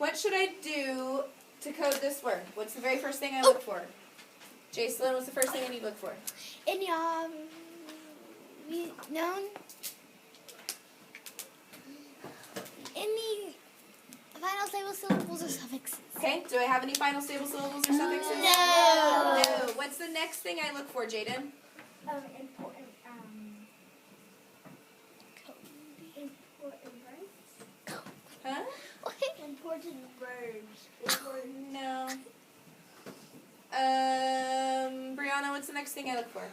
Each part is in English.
What should I do to code this word? What's the very first thing I look for? Jacelyn, what's the first thing I need to look for? In your known any final stable syllables or suffixes. Okay, do I have any final stable syllables or suffixes? No. No. What's the next thing I look for, Jaden? Important verbs. Huh? Important verbs. No. Brianna, what's the next thing I look for?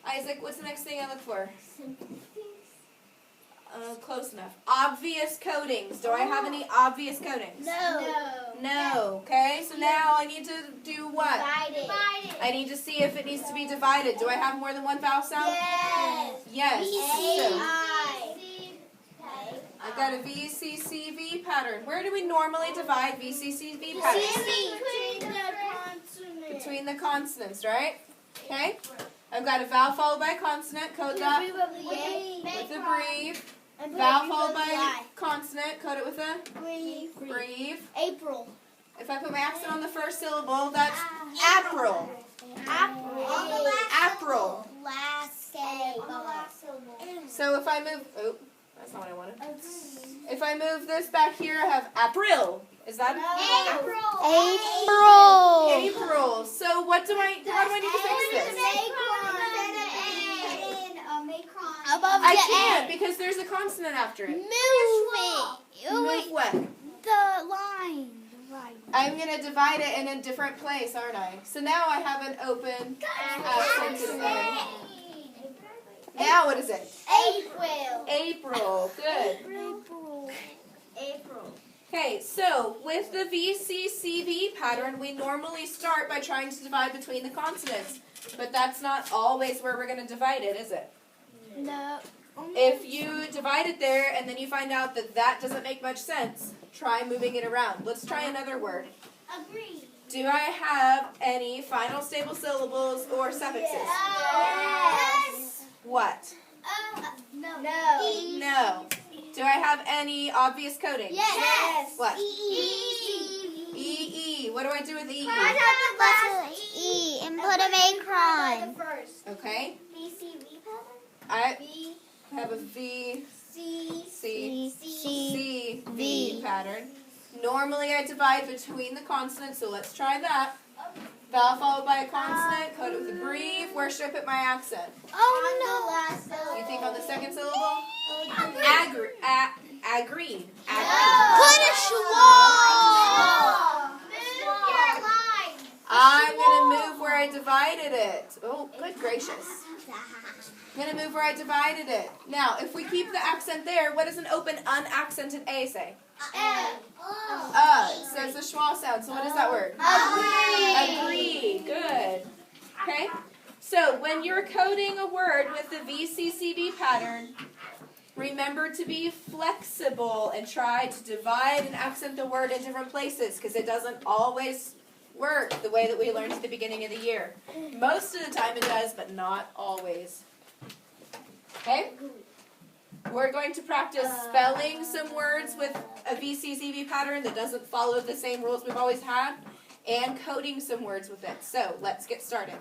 Isaac, what's the next thing I look for? Simple things. Close enough. Obvious codings. Do I have any obvious codings? No. Okay, so now I need to do what? Divide it. I need to see if it needs to be divided. Do I have more than one vowel sound? Yes. So, I've got a VCCV pattern. Where do we normally divide VCCV patterns? Between the consonants, right? Okay. I've got a vowel followed by a consonant. Code that with a breve. Vowel followed by a consonant. Code it with a breve. April. If I put my accent on the first syllable, that's April. April. Last syllable. So if I move, oh, that's not what I wanted. If I move this back here, I have April. Is that April. So how do I need to fix this? I can't because there's a consonant after it. Move what? The line. I'm going to divide it in a different place, aren't I? So now I have an open accented A. Now what is it? April. Good. April. Okay, so with the VCCV pattern, we normally start by trying to divide between the consonants. But that's not always where we're going to divide it, is it? No. If you divide it there and then you find out that that doesn't make much sense, try moving it around. Let's try another word. Agree. Do I have any final stable syllables or suffixes? Yes. What? No. No. Do I have any obvious coding? Yes. What? E. What do I do with E? E and put a macron. Okay. VCV pattern. I have a V, C, V pattern. Normally I divide between the consonants, so let's try that. Vowel followed by a consonant, code it with a breve. Where should I put my accent? You think on the second syllable? Agreed. Put a schwa. I'm going to move where I divided it. Oh, good gracious. I'm going to move where I divided it. Now, if we keep the accent there, what does an open, unaccented A say? It says the schwa sound. So what is that word? Agree. Good. Okay. So when you're coding a word with the VCCV pattern, remember to be flexible and try to divide and accent the word in different places because it doesn't always work the way that we learned at the beginning of the year. Most of the time it does, but not always. Okay? We're going to practice spelling some words with a VCCV pattern that doesn't follow the same rules we've always had, and coding some words with it. So let's get started.